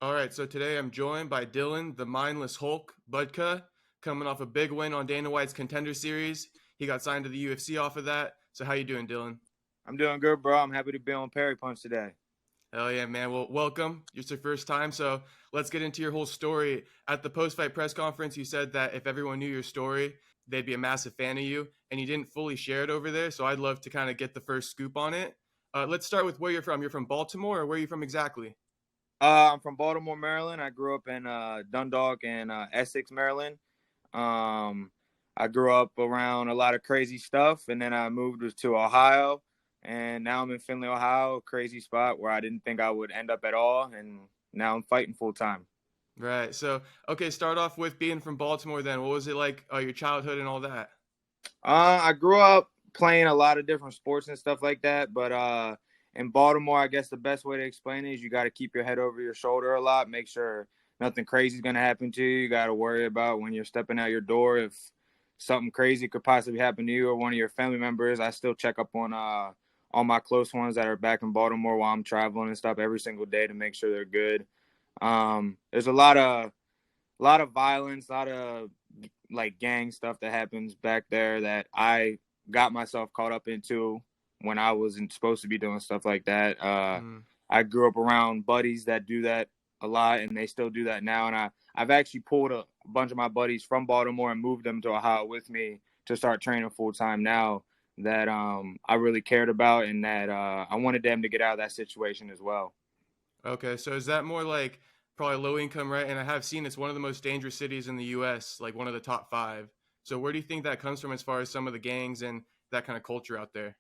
All right, so today I'm joined by Dylan, the Mindless Hulk Budka, coming off a big win on Dana White's Contender series. He got signed to the UFC off of that. So how you doing, Dylan? I'm doing good, bro. I'm happy to be on Perry Punch today. Hell yeah, man. Well, welcome. It's your first time, so let's get into your whole story. At the post-fight press conference, you said that if everyone knew your story, they'd be a massive fan of you, and you didn't fully share it over there. So I'd love to kind of get the first scoop on it. Let's start with where you're from. You're from Baltimore, or where are you from exactly? I'm from Baltimore, Maryland. I grew up in Dundalk and Essex, Maryland. Um, I grew up around a lot of crazy stuff, and then I moved to Ohio, and now I'm in Findlay, Ohio, a crazy spot where I didn't think I would end up at all, and now I'm fighting full time. Right. So, okay, start off with being from Baltimore then. What was it like, your childhood and all that? I grew up playing a lot of different sports and stuff like that, but in Baltimore, I guess the best way to explain it is you got to keep your head over your shoulder a lot. Make sure nothing crazy is going to happen to you. You got to worry about when you're stepping out your door if something crazy could possibly happen to you or one of your family members. I still check up on all my close ones that are back in Baltimore while I'm traveling and stuff every single day to make sure they're good. There's a lot of violence, a lot of like gang stuff that happens back there that I got myself caught up into when I wasn't supposed to be doing stuff like that. Mm, I grew up around buddies that do that a lot, and they still do that now. And I've actually pulled a bunch of my buddies from Baltimore and moved them to Ohio with me to start training full time now. That I really cared about, and that I wanted them to get out of that situation as well. okay. So is that more like probably low income, right? And I have seen it's one of the most dangerous cities in the US, like one of the top five. So where do you think that comes from as far as some of the gangs and that kind of culture out there?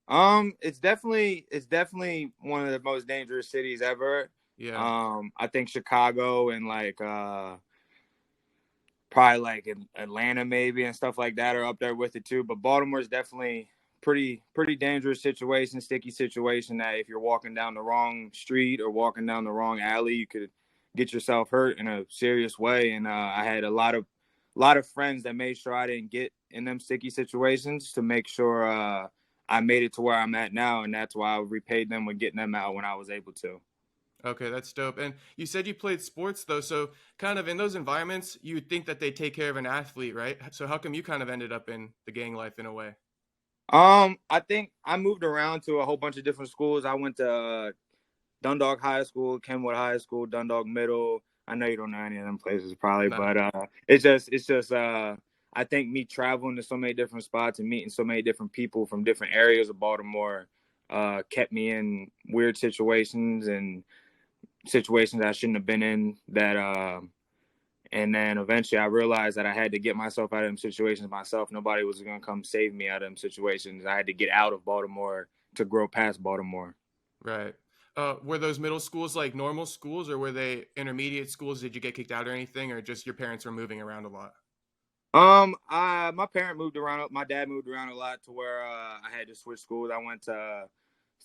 It's definitely one of the most dangerous cities ever. Yeah. I think Chicago and like probably like in Atlanta maybe and stuff like that are up there with it too. But Baltimore is definitely pretty dangerous situation, sticky situation that if you're walking down the wrong street or walking down the wrong alley, you could get yourself hurt in a serious way. And I had a lot of friends that made sure I didn't get in them sticky situations to make sure I made it to where I'm at now, and that's why I repaid them with getting them out when I was able to. Okay, that's dope. And you said you played sports though, so kind of in those environments, you would think that they take care of an athlete, right? So how come you kind of ended up in the gang life in a way? I think I moved around to a whole bunch of different schools. I went to Dundalk High School, Kenwood High School, Dundalk Middle. I know you don't know any of them places probably, Nah. but it's just I think me traveling to so many different spots and meeting so many different people from different areas of Baltimore kept me in weird situations and situations I shouldn't have been in that and then eventually I realized that I had to get myself out of them situations myself. Nobody was going to come save me out of them situations. I had to get out of Baltimore to grow past Baltimore. Right. Were those middle schools like normal schools or were they intermediate schools? Did you get kicked out or anything, or just your parents were moving around a lot? My parent moved around. My dad moved around a lot to where I had to switch schools. I went to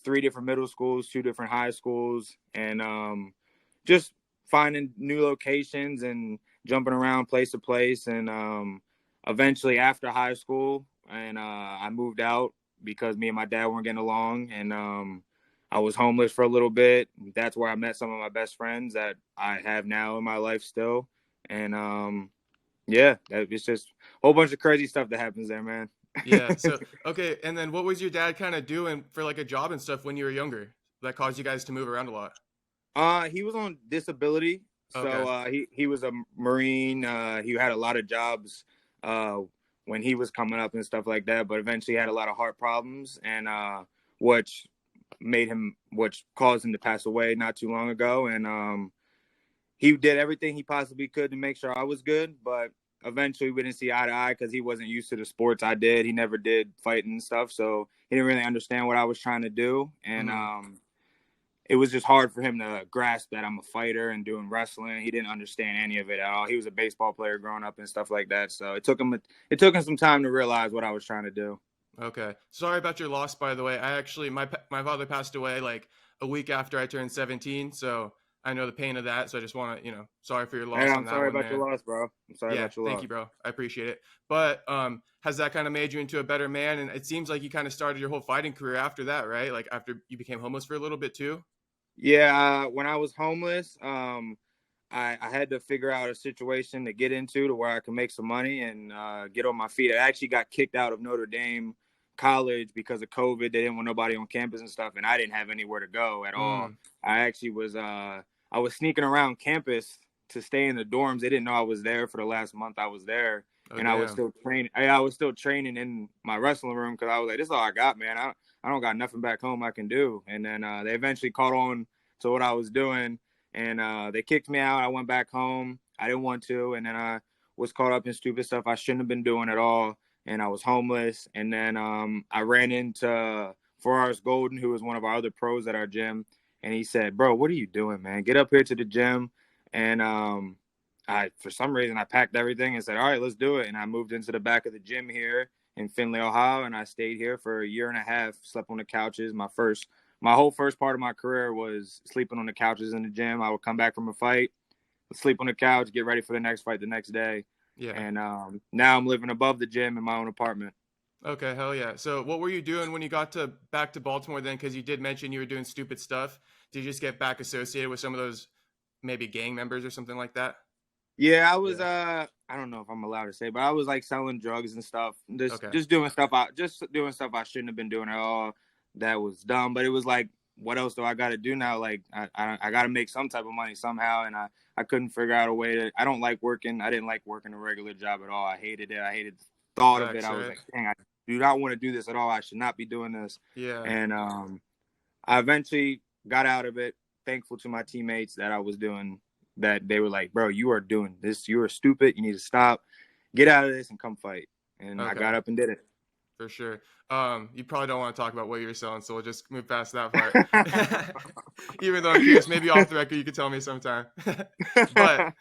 three different middle schools, two different high schools, and just finding new locations and jumping around place to place. And eventually, after high school, and I moved out because me and my dad weren't getting along, and I was homeless for a little bit. That's where I met some of my best friends that I have now in my life still, and yeah, it's just a whole bunch of crazy stuff that happens there, man. Yeah. So okay, and then what was your dad kind of doing for like a job and stuff when you were younger that caused you guys to move around a lot? He was on disability, so Okay. he was a Marine. He had a lot of jobs uh, when he was coming up and stuff like that, but eventually he had a lot of heart problems, and which which caused him to pass away not too long ago. And he did everything he possibly could to make sure I was good, but eventually we didn't see eye to eye because he wasn't used to the sports I did. He never did fighting and stuff, so he didn't really understand what I was trying to do, and Mm-hmm. it was just hard for him to grasp that I'm a fighter and doing wrestling. He didn't understand any of it at all. He was a baseball player growing up and stuff like that, so it took him some time to realize what I was trying to do. Okay. Sorry about your loss, by the way. I actually my father passed away like a week after I turned 17, so I know the pain of that. So I just want to, sorry for your Hey, loss on I'm that sorry one, about your man. loss, bro. I'm sorry Yeah, about your thank loss. you, bro. I appreciate it. But has that kind of made you into a better man? And it seems like you kind of started your whole fighting career after that, right? Like after you became homeless for a little bit too. Yeah, when I was homeless, I had to figure out a situation to get into to where I can make some money and get on my feet. I actually got kicked out of Notre Dame college because of COVID. They didn't want nobody on campus and stuff, and I didn't have anywhere to go at all. Mm, I actually was I was sneaking around campus to stay in the dorms. They didn't know I was there for the last month I was there, oh and I was damn. still training. I was still training in my wrestling room because I was like, "This is all I got, man. I don't got nothing back home I can do." And then they eventually caught on to what I was doing, and they kicked me out. I went back home. I didn't want to, and then I was caught up in stupid stuff I shouldn't have been doing at all, and I was homeless. And then I ran into Forrest Golden, who was one of our other pros at our gym, and he said, "Bro, what are you doing, man? Get up here to the gym." And I, for some reason, I packed everything and said, "All right, let's do it." And I moved into the back of the gym here in Findlay, Ohio, and I stayed here for a year and a half. Slept on the couches. My whole first part of my career was sleeping on the couches in the gym. I would come back from a fight, sleep on the couch, get ready for the next fight the next day. Yeah. And now I'm living above the gym in my own apartment. Okay, hell yeah. So what were you doing when you got to back to Baltimore then? Because you did mention you were doing stupid stuff. Did you just get back associated with some of those maybe gang members or something like that? Yeah, I was Yeah. I don't know if I'm allowed to say, but I was like selling drugs and stuff. Just Okay. just doing stuff I shouldn't have been doing at all. That was dumb. But it was like, what else do I gotta do now? Like I gotta make some type of money somehow, and I couldn't figure out a way to. I don't like working. I didn't like working a regular job at all. I hated it. I hated the thought of it. Facts, I was right? like, dang, I do not want to do this at all. I should not be doing this. Yeah. And I eventually got out of it. Thankful to my teammates that I was doing that. They were like, "Bro, you are doing this. You are stupid. You need to stop. Get out of this and come fight." And I Okay. got up and did it. For sure. You probably don't want to talk about what you're selling, so we'll just move past that part. Even though I'm curious, maybe off the record you could tell me sometime. But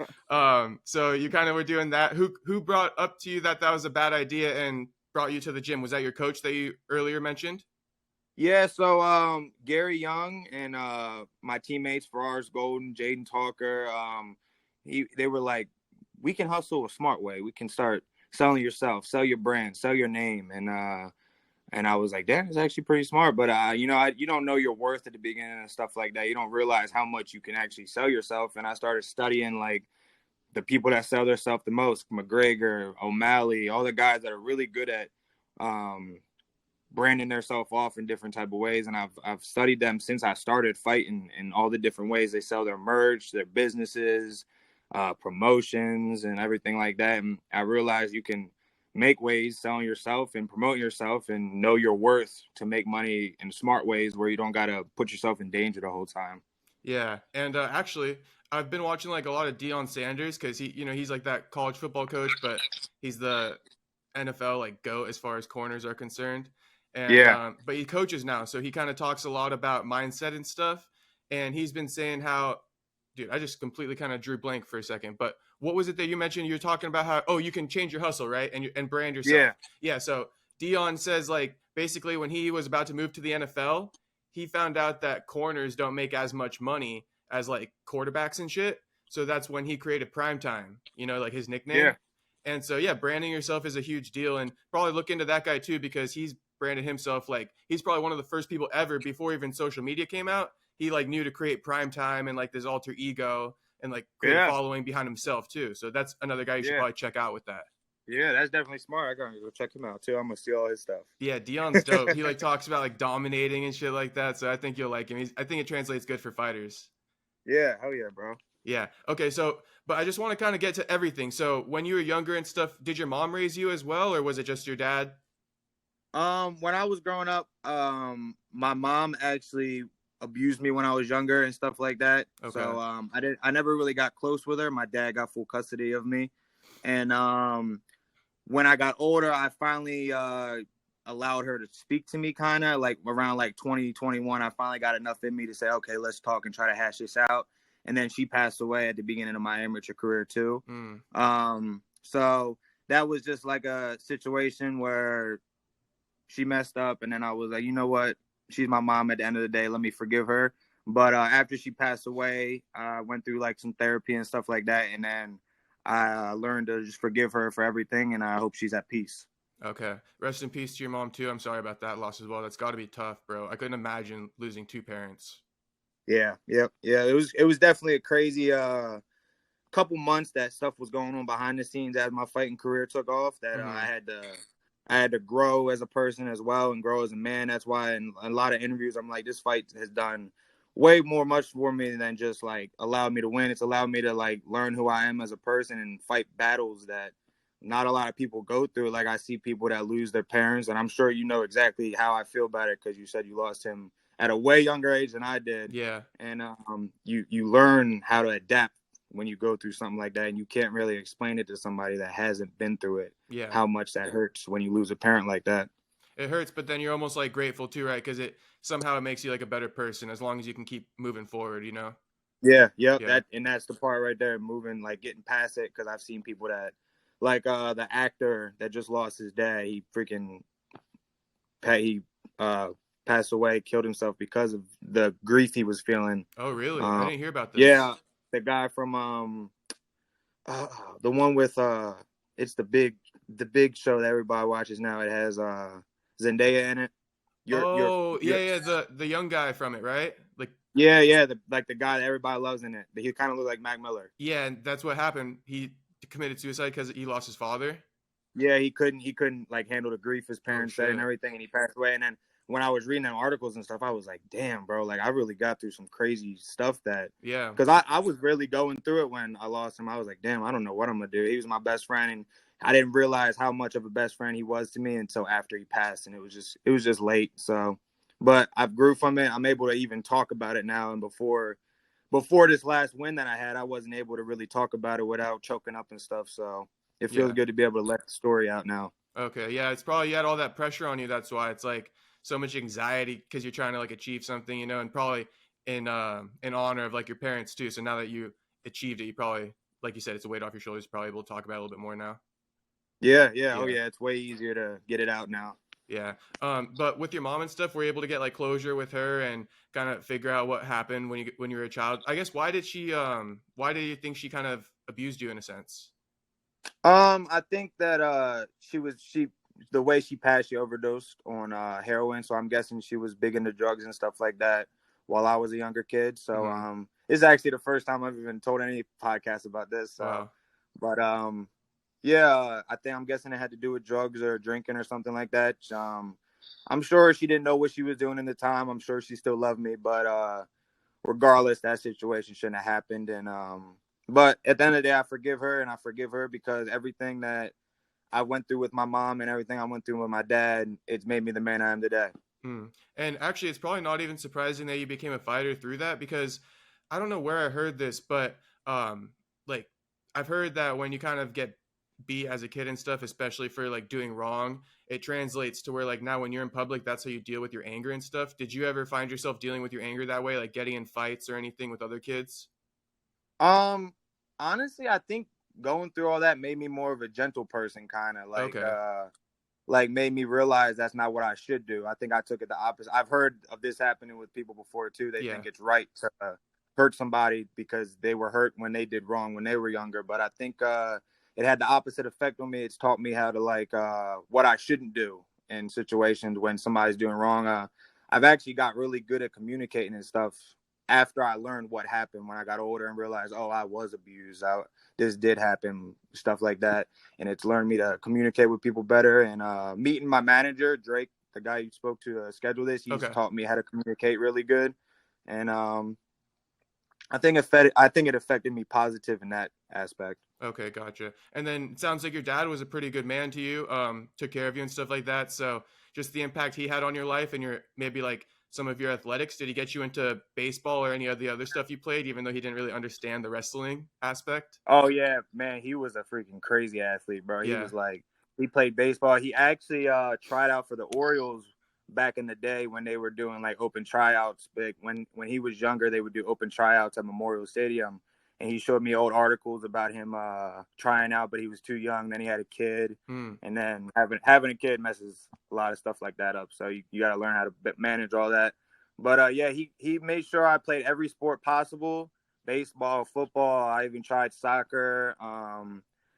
so you kind of were doing that. Who brought up to you that that was a bad idea and brought you to the gym? Was that your coach that you earlier mentioned? Yeah, so Gary Young and my teammates Forrest Golden, Jaden Talker, they were like, we can hustle a smart way. We can start selling yourself, sell your brand, sell your name, and I was like, that is actually pretty smart. But you don't know your worth at the beginning and stuff like that. You don't realize how much you can actually sell yourself. And I started studying like the people that sell themselves the most, McGregor, O'Malley, all the guys that are really good at um, branding themselves off in different type of ways. And I've studied them since I started fighting in all the different ways they sell their merch, their businesses, promotions, and everything like that. And I realized you can make ways selling yourself and promote yourself and know your worth to make money in smart ways where you don't got to put yourself in danger the whole time. Yeah, and actually, I've been watching like a lot of Deion Sanders because he's like that college football coach, but he's the NFL like GOAT as far as corners are concerned. And Yeah. but he coaches now, so he kind of talks a lot about mindset and stuff. And he's been saying how, dude, I just completely kind of drew blank for a second. But what was it that you mentioned? You're talking about how you can change your hustle, right? And brand yourself. Yeah. Yeah. So Deion says like basically when he was about to move to the NFL, he found out that corners don't make as much money as like quarterbacks and shit. So that's when he created Primetime, like his nickname. Yeah. And so, yeah, branding yourself is a huge deal. And probably look into that guy too, because he's branded himself like he's probably one of the first people ever before even social media came out. He like knew to create Primetime and like this alter ego and like create a Yeah. following behind himself too. So that's another guy you should Yeah. probably check out with that. Yeah. That's definitely smart. I gotta go check him out too. I'm gonna steal all his stuff. Yeah, Dion's dope. He like talks about like dominating and shit like that. So I think you'll like him. I think it translates good for fighters. Yeah. Hell yeah, bro. Yeah. Okay. So, but I just want to kind of get to everything. So, when you were younger and stuff, did your mom raise you as well, or was it just your dad? When I was growing up, my mom actually abused me when I was younger and stuff like that. Okay. So I never really got close with her. My dad got full custody of me, and when I got older, I finally allowed her to speak to me, kind of like around like 2021. I finally got enough in me to say, okay, let's talk and try to hash this out. And then she passed away at the beginning of my amateur career too. Mm, So that was just like a situation where she messed up, and then I was like, you know what? She's my mom at the end of the day. Let me forgive her. But after she passed away, I went through like some therapy and stuff like that, and then I learned to just forgive her for everything, and I hope she's at peace. okay. Rest in peace to your mom too. I'm sorry about that loss as well. That's got to be tough, bro. I couldn't imagine losing two parents. Yeah, yep, yeah. It was definitely a crazy couple months that stuff was going on behind the scenes as my fighting career took off. That I had to grow as a person as well and grow as a man. That's why in a lot of interviews I'm like, this fight has done way much for me than just like allowed me to win. It's allowed me to like learn who I am as a person and fight battles that not a lot of people go through. Like I see people that lose their parents, and I'm sure you know exactly how I feel about it because you said you lost him at a way younger age than I did. Yeah. And you learn how to adapt when you go through something like that, and you can't really explain it to somebody that hasn't been through it. Yeah. How much that hurts when you lose a parent like that. It hurts, but then you're almost like grateful too, right? Because it somehow it makes you like a better person as long as you can keep moving forward, you know? Yeah, yep. Yeah. That's the part right there, moving, like getting past it. Because I've seen people that, like the actor that just lost his dad. He passed away, killed himself because of the grief he was feeling. Oh, really? I didn't hear about this. Yeah, the guy from the one with it's the big show that everybody watches now. It has Zendaya in it. Yeah, the young guy from it, right? Like, yeah, the guy that everybody loves in it. He kind of looked like Mac Miller. yeah, and that's what happened. He committed suicide because he lost his father. Yeah, he couldn't like handle the grief his parents said and everything, and he passed away. And then when I was reading them articles and stuff, I was like, damn, bro, like I really got through some crazy stuff because I was really going through it when I lost him. I was like, damn, I don't know what I'm gonna do. He was my best friend, and I didn't realize how much of a best friend he was to me until after he passed, and it was just late. So, but I've grew from it. I'm able to even talk about it now, and before this last win that I had, I wasn't able to really talk about it without choking up and stuff. So it feels good to be able to let the story out now. Okay, yeah, it's probably you had all that pressure on you. That's why it's like so much anxiety because you're trying to like achieve something, you know, and probably in honor of like your parents too. So now that you achieved it, you probably, like you said, it's a weight off your shoulders. Probably able to talk about it a little bit more now. Yeah. Oh yeah, it's way easier to get it out now. Yeah. But with your mom and stuff, were you able to get like closure with her and kind of figure out what happened when you were a child? I guess why did you think she kind of abused you in a sense? I think that the way she passed, she overdosed on heroin. So I'm guessing she was big into drugs and stuff like that while I was a younger kid. So this is actually the first time I've even told any podcast about this. Wow. But yeah, I'm guessing it had to do with drugs or drinking or something like that. I'm sure she didn't know what she was doing in the time. I'm sure she still loved me, but regardless, that situation shouldn't have happened. And but at the end of the day, I forgive her because everything that I went through with my mom and everything I went through with my dad, it's made me the man I am today. And actually, it's probably not even surprising that you became a fighter through that because I don't know where I heard this, but like I've heard that when you kind of get beat as a kid and stuff, especially for like doing wrong, it translates to where like now when you're in public, that's how you deal with your anger and stuff. Did you ever find yourself dealing with your anger that way, like getting in fights or anything with other kids? Honestly, I think going through all that made me more of a gentle person, kind of like, like made me realize that's not what I should do. I think I took it the opposite. I've heard of this happening with people before too. They think it's right to hurt somebody because they were hurt when they did wrong when they were younger. But I think it had the opposite effect on me. It's taught me how to like what I shouldn't do in situations when somebody's doing wrong. I've actually got really good at communicating and stuff after I learned what happened when I got older and realized, oh, I was abused. This did happen, stuff like that. And it's learned me to communicate with people better. And meeting my manager, Drake, the guy you spoke to schedule this, he's taught me how to communicate really good. And I think it affected me positive in that aspect. Okay, gotcha. And then it sounds like your dad was a pretty good man to you, took care of you and stuff like that. So just the impact he had on your life and your maybe like some of your athletics, did he get you into baseball or any of the other stuff you played, even though he didn't really understand the wrestling aspect? Oh yeah, man, he was a freaking crazy athlete, bro. He was like, he played baseball. He actually tried out for the Orioles back in the day when they were doing like open tryouts. But when he was younger, they would do open tryouts at Memorial Stadium. And he showed me old articles about him trying out, but he was too young. Then he had a kid, and then having a kid messes a lot of stuff like that up. So you got to learn how to manage all that. But yeah, he made sure I played every sport possible: baseball, football. I even tried soccer.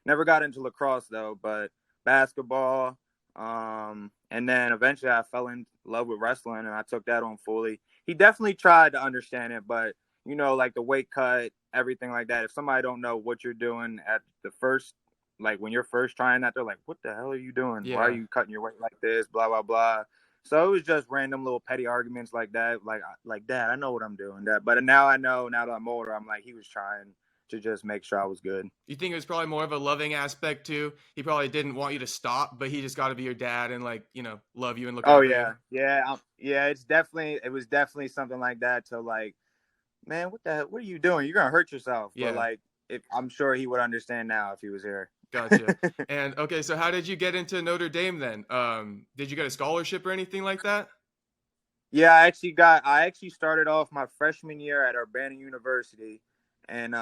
Never got into lacrosse though, but basketball. And then eventually I fell in love with wrestling, and I took that on fully. He definitely tried to understand it, but like the weight cut, everything like that. If somebody don't know what you're doing at the first, like when you're first trying that, they're like, "What the hell are you doing? Yeah. Why are you cutting your weight like this?" Blah blah blah. So it was just random little petty arguments like that. Like Dad, I know what I'm doing. But now I know. Now that I'm older, I'm like, he was trying to just make sure I was good. You think it was probably more of a loving aspect too? He probably didn't want you to stop, but he just got to be your dad and love you and look out for you. Yeah. It was definitely something like that. To like, man, what are you doing? You're gonna hurt yourself. Yeah. But like, I'm sure he would understand now if he was here. Gotcha. And okay, so how did you get into Notre Dame then? Did you get a scholarship or anything like that? Yeah, I actually started off my freshman year at Urbana University, and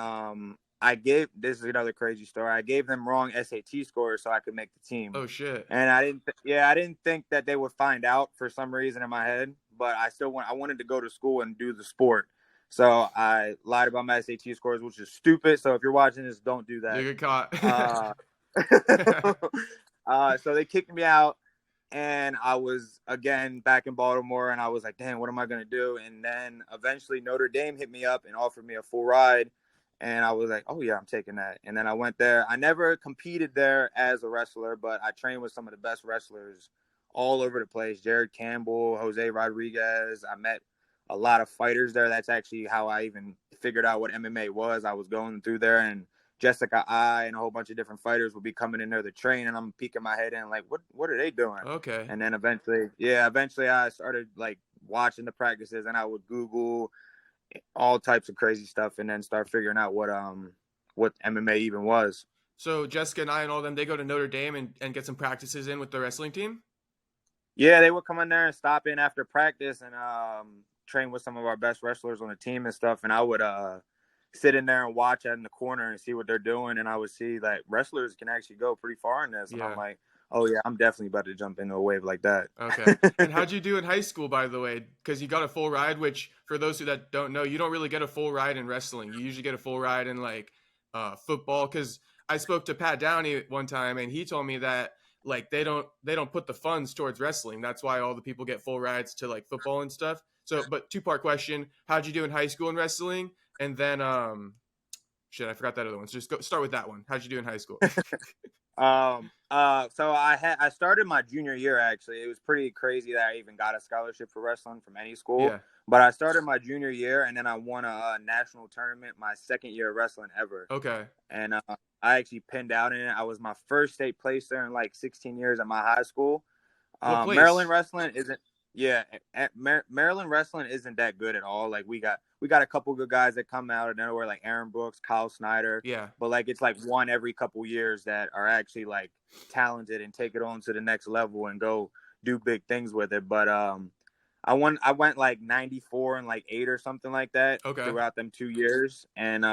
this is another crazy story. I gave them wrong SAT scores so I could make the team. Oh shit. And I didn't think that they would find out for some reason in my head, but I wanted to go to school and do the sport. So I lied about my SAT scores, which is stupid. So if you're watching this, don't do that. You get caught. So they kicked me out, and I was again back in Baltimore, and I was like, damn, what am I going to do? And then eventually Notre Dame hit me up and offered me a full ride. And I was like, oh, yeah, I'm taking that. And then I went there. I never competed there as a wrestler, but I trained with some of the best wrestlers all over the place. Jared Campbell, Jose Rodriguez. I met a lot of fighters there. That's actually how I even figured out what MMA was. I was going through there, and Jessica I and a whole bunch of different fighters would be coming in there to train, and I'm peeking my head in like, what are they doing? Okay. And then eventually I started like watching the practices, and I would Google all types of crazy stuff and then start figuring out what MMA even was. So Jessica and I and all them, they go to Notre Dame and get some practices in with the wrestling team? Yeah, they would come in there and stop in after practice and train with some of our best wrestlers on the team and stuff. And I would sit in there and watch out in the corner and see what they're doing. And I would see that wrestlers can actually go pretty far in this. And I'm like, oh, yeah, I'm definitely about to jump into a wave like that. Okay. And how'd you do in high school, by the way? Because you got a full ride, which for those that don't know, you don't really get a full ride in wrestling. You usually get a full ride in like football. Because I spoke to Pat Downey one time, and he told me that like they don't put the funds towards wrestling. That's why all the people get full rides to like football and stuff. So, but two-part question: how'd you do in high school in wrestling? And then, shit, I forgot that other one. So just start with that one. How'd you do in high school? So I started my junior year, actually. It was pretty crazy that I even got a scholarship for wrestling from any school. Yeah. But I started my junior year, and then I won a national tournament my second year of wrestling ever. Okay. And I actually pinned out in it. I was my first state placer in like 16 years at my high school. Maryland wrestling isn't. Yeah, Maryland wrestling isn't that good at all. Like we got a couple good guys that come out of nowhere, like Aaron Brooks, Kyle Snyder. Yeah. But like it's like one every couple years that are actually like talented and take it on to the next level and go do big things with it. But I went like 94 and like 8 or something like that throughout them 2 years. And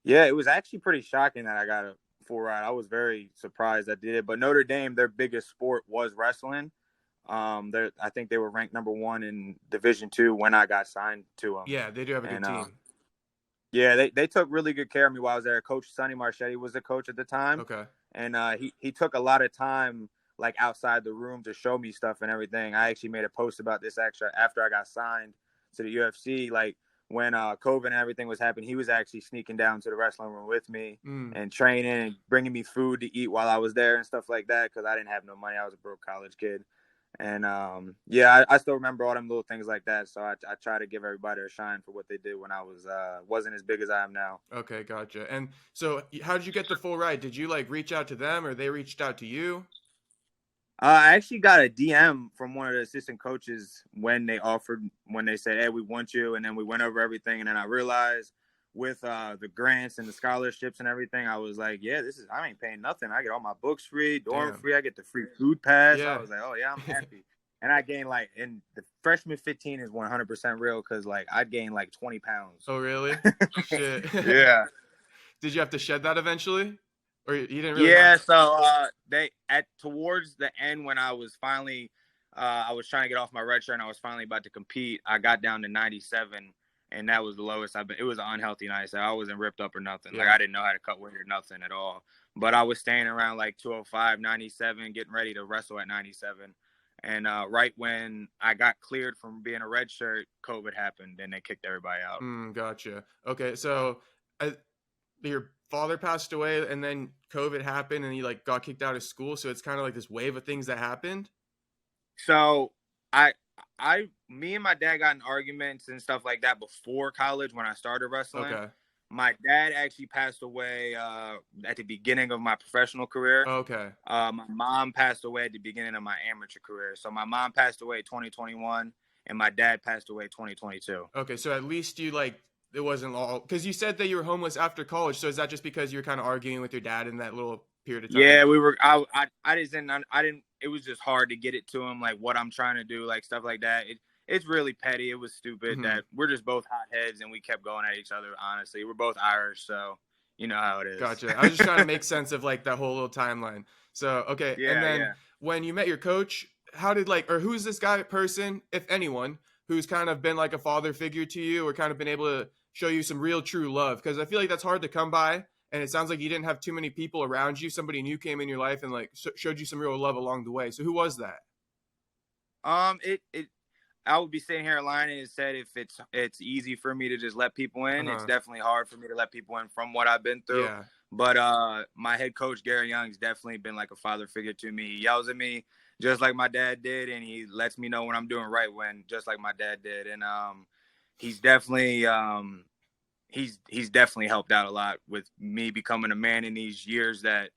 yeah, it was actually pretty shocking that I got a full ride. I was very surprised I did it. But Notre Dame, their biggest sport was wrestling. I think they were ranked number 1 in Division II when I got signed to them. Yeah, they do have a good team. Yeah, they took really good care of me while I was there. Coach Sonny Marchetti was the coach at the time. Okay. And he took a lot of time like outside the room to show me stuff and everything. I actually made a post about this after I got signed to the UFC. Like when COVID and everything was happening, he was actually sneaking down to the wrestling room with me and training and bringing me food to eat while I was there and stuff like that because I didn't have no money. I was a broke college kid. And I still remember all them little things like that. So I try to give everybody a shine for what they did when I wasn't as big as I am now. Okay, gotcha. And so how did you get the full ride? Did you like reach out to them or they reached out to you? I actually got a DM from one of the assistant coaches when they said, hey, we want you. And then we went over everything. And then I realized with the grants and the scholarships and everything, I was like, yeah, I ain't paying nothing. I get all my books free, dorm free. I get the free food pass. Yeah. I was like, oh yeah, I'm happy. And I gained like, in the freshman 15 is 100% real. Cause like I gained like 20 pounds. Oh really? Shit. Yeah. Did you have to shed that eventually? Or you didn't really? Yeah. So towards the end when I was finally, I was trying to get off my red shirt and I was finally about to compete. I got down to 97. and that was the lowest I've been. It was an unhealthy night, so I wasn't ripped up or nothing. Yeah. Like, I didn't know how to cut weight or nothing at all. But I was staying around like 205, 97, getting ready to wrestle at 97. And right when I got cleared from being a red shirt, COVID happened, and they kicked everybody out. Gotcha. Okay, so your father passed away, and then COVID happened, and he like got kicked out of school. So it's kind of like this wave of things that happened. So me and my dad got in arguments and stuff like that before college when I started wrestling. Okay. My dad actually passed away at the beginning of my professional career. Okay. My mom passed away at the beginning of my amateur career. So my mom passed away 2021, and my dad passed away 2022. Okay, so at least you like it wasn't all because you said that you were homeless after college. So is that just because you were kind of arguing with your dad in that little period of time? Yeah, we were. I didn't. It was just hard to get it to him, like what I'm trying to do, like stuff like that. It's really petty. It was stupid that we're just both hotheads and we kept going at each other. Honestly, we're both Irish, so you know how it is. Gotcha. I was just trying to make sense of like that whole little timeline. So okay, Yeah, and then when you met your coach, how did who's this person, if anyone, who's kind of been like a father figure to you, or kind of been able to show you some real true love? Because I feel like that's hard to come by, and it sounds like you didn't have too many people around you. Somebody new came in your life and like showed you some real love along the way. So who was that? I would be sitting here lying and said if it's easy for me to just let people in. It's definitely hard for me to let people in from what I've been through. Yeah. But my head coach, Garry Young's definitely been like a father figure to me. He yells at me just like my dad did, and he lets me know when I'm doing right just like my dad did. And he's definitely he's definitely helped out a lot with me becoming a man in these years that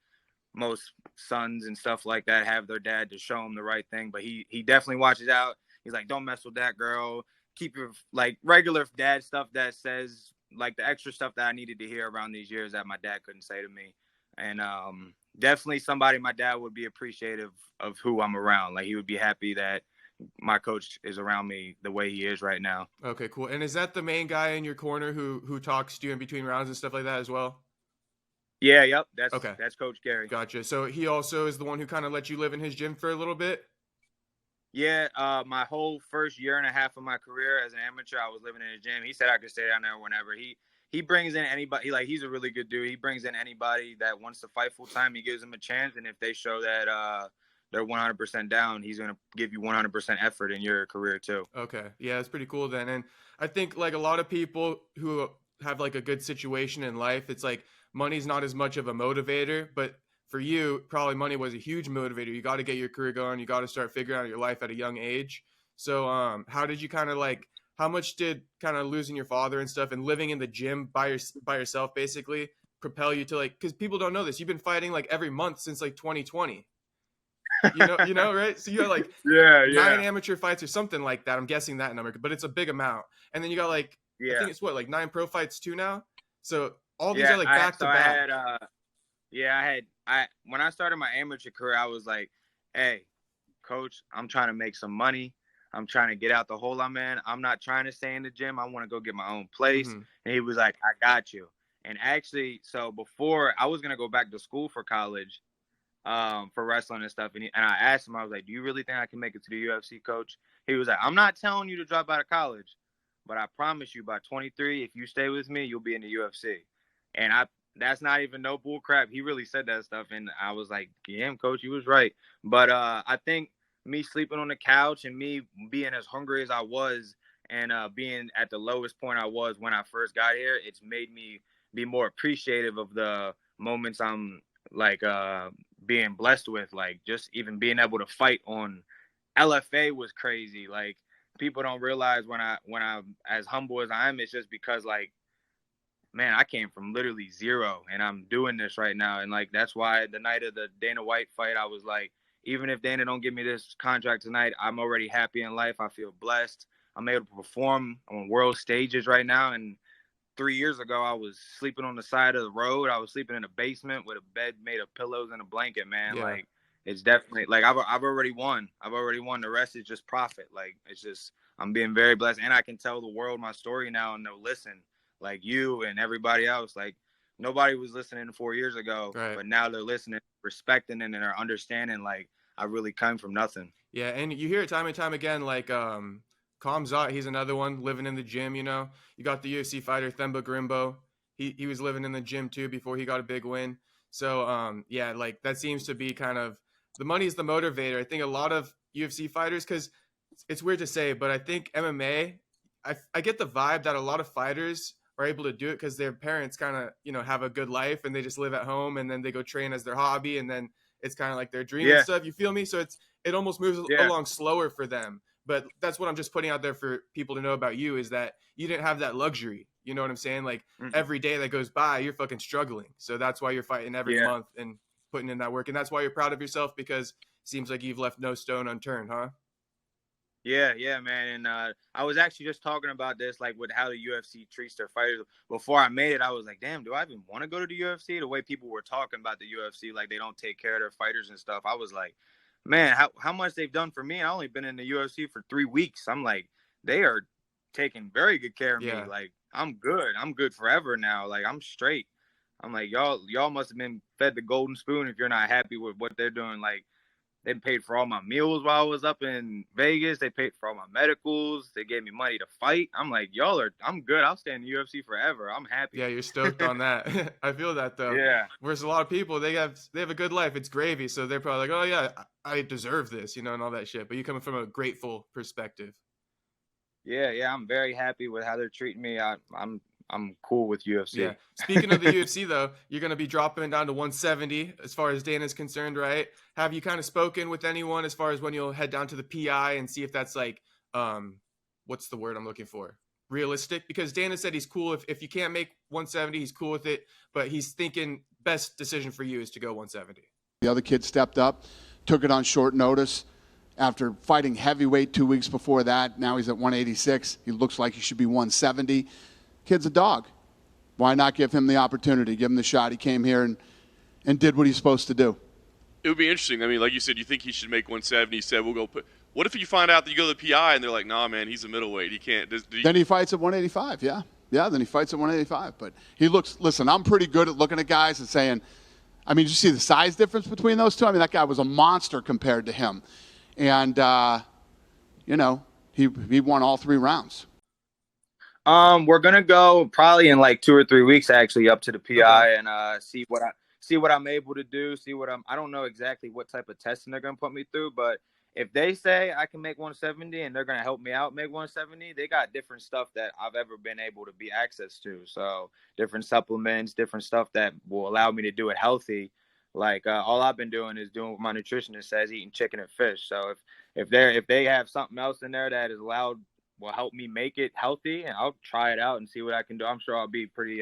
most sons and stuff like that have their dad to show them the right thing. But he definitely watches out. He's like, don't mess with that girl. Keep your like regular dad stuff that says like the extra stuff that I needed to hear around these years that my dad couldn't say to me. And definitely somebody my dad would be appreciative of who I'm around. Like he would be happy that my coach is around me the way he is right now. Okay, cool. And is that the main guy in your corner who talks to you in between rounds and stuff like that as well? Yeah, yep. That's Coach Garry. Gotcha. So he also is the one who kind of let you live in his gym for a little bit? Yeah, my whole first year and a half of my career as an amateur, I was living in his gym. He said I could stay down there whenever. He brings in anybody. He's a really good dude. He brings in anybody that wants to fight full time. He gives them a chance, and if they show that they're 100% down, he's gonna give you 100% effort in your career too. Okay, yeah, that's pretty cool then. And I think like a lot of people who have like a good situation in life, it's like money's not as much of a motivator, but for you, probably money was a huge motivator. You got to get your career going. You got to start figuring out your life at a young age. So how did you kind of how much did kind of losing your father and stuff and living in the gym by yourself basically propel you to because people don't know this. You've been fighting every month since 2020. You know, right? So you got 9 amateur fights or something like that. I'm guessing that number, but it's a big amount. And then you got I think it's 9 pro fights too now. So all these are back to back. When I started my amateur career, I was like, hey, coach, I'm trying to make some money. I'm trying to get out the hole I'm in. I'm not trying to stay in the gym. I want to go get my own place. And he was like, I got you. And actually, so before I was going to go back to school for college, for wrestling and stuff. And I asked him, I was like, do you really think I can make it to the UFC, coach? He was like, I'm not telling you to drop out of college, but I promise you by 23, if you stay with me, you'll be in the UFC. And that's not even no bull crap. He really said that stuff. And I was like, damn, coach, you was right. But I think me sleeping on the couch and me being as hungry as I was and being at the lowest point I was when I first got here, it's made me be more appreciative of the moments I'm being blessed with. Just even being able to fight on LFA was crazy. People don't realize when I'm as humble as I am, it's just because man, I came from literally zero and I'm doing this right now. And that's why the night of the Dana White fight, I was like, even if Dana don't give me this contract tonight, I'm already happy in life. I feel blessed. I'm able to perform on world stages right now. And 3 years ago, I was sleeping on the side of the road. I was sleeping in a basement with a bed made of pillows and a blanket, man. Yeah. It's definitely I've already won. I've already won. The rest is just profit. It's just, I'm being very blessed. And I can tell the world my story now and they'll listen. You and everybody else, nobody was listening 4 years ago, right. But now they're listening, respecting, and are understanding. I really come from nothing. Yeah, and you hear it time and time again. Kamzat, he's another one living in the gym. You know, you got the UFC fighter Themba Grimbo. He was living in the gym too before he got a big win. So yeah, like that seems to be kind of the money is the motivator. I think a lot of UFC fighters, because it's weird to say, but I think MMA, I get the vibe that a lot of fighters are able to do it because their parents kind of, you know, have a good life and they just live at home and then they go train as their hobby and then it's kind of like their dream and Yeah. stuff. You feel me? So it almost moves Yeah. along slower for them. But that's what I'm just putting out there for people to know about you, is that you didn't have that luxury. You know what I'm saying? Like every day that goes by, you're fucking struggling. So that's why you're fighting every month and putting in that work. And that's why you're proud of yourself, because it seems like you've left no stone unturned, huh? Yeah, man. And I was actually just talking about this, like with how the UFC treats their fighters. Before I made it, I was like, damn, do I even want to go to the UFC? The way people were talking about the UFC, like they don't take care of their fighters and stuff. I was like, man, how much they've done for me. I only been in the UFC for 3 weeks. I'm like, they are taking very good care of me. Like, I'm good. I'm good forever now. Like, I'm straight. I'm like, y'all must have been fed the golden spoon if you're not happy with what they're doing. Like, they paid for all my meals while I was up in Vegas. They paid for all my medicals. They gave me money to fight. I'm like, I'm good. I'll stay in the UFC forever. I'm happy. Yeah, you're stoked on that. I feel that though. Yeah. Whereas a lot of people, they have a good life. It's gravy. So they're probably like, oh yeah, I deserve this, you know, and all that shit. But you coming from a grateful perspective. Yeah. I'm very happy with how they're treating me. I'm cool with UFC. Yeah. Speaking of the UFC, though, you're going to be dropping down to 170 as far as Danis concerned, right? Have you kind of spoken with anyone as far as when you'll head down to the PI and see if that's like, what's the word I'm looking for? Realistic? Because Danis said he's cool. If you can't make 170, he's cool with it. But he's thinking best decision for you is to go 170. The other kid stepped up, took it on short notice. After fighting heavyweight 2 weeks before that, now he's at 186. He looks like he should be 170. Kid's a dog. Why not give him the opportunity, give him the shot? He came here and did what he's supposed to do. It would be interesting. I mean, like you said, you think he should make 170. He said, we'll go put – what if you find out that you go to the PI and they're like, nah, man, he's a middleweight. He can't. Then he fights at 185, yeah. Yeah, then he fights at 185. But he looks – listen, I'm pretty good at looking at guys and saying – I mean, did you see the size difference between those two? I mean, that guy was a monster compared to him. And, you know, he won all 3 rounds. We're gonna go probably in like 2 or 3 weeks actually up to the PI and see what I'm able to do. I don't know exactly what type of testing they're gonna put me through, but if they say I can make 170 and they're gonna help me out make 170, they got different stuff that I've ever been able to be access to. So different supplements, different stuff that will allow me to do it healthy. Like all I've been doing is doing what my nutritionist says, eating chicken and fish. So if they have something else in there that is allowed, will help me make it healthy, and I'll try it out and see what I can do. I'm sure I'll be a pretty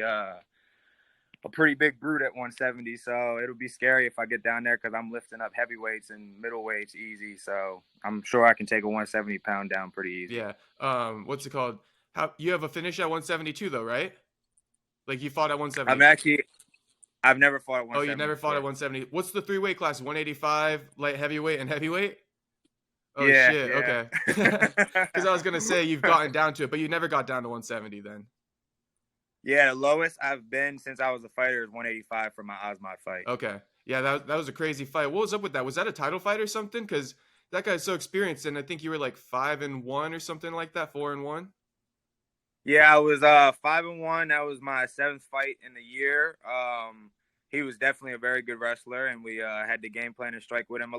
big brute at 170, so it'll be scary if I get down there because I'm lifting up heavyweights and middleweights easy. So I'm sure I can take a 170 pound down pretty easy. Yeah. What's it called? You have a finish at 172 though, right? Like you fought at 170. I've never fought at 170. Oh, you never fought at 170. What's the 3-weight class? 185, light heavyweight, and heavyweight? Oh, yeah, shit. Yeah. Okay. Because I was going to say you've gotten down to it, but you never got down to 170 then. Yeah, the lowest I've been since I was a fighter is 185 for my Azamat fight. Okay. Yeah, that was a crazy fight. What was up with that? Was that a title fight or something? Because that guy's so experienced, and I think you were like 5-1 or something like that, 4-1. Yeah, I was 5-1. That was my 7th fight in the year. He was definitely a very good wrestler, and we had the game plan and strike with him.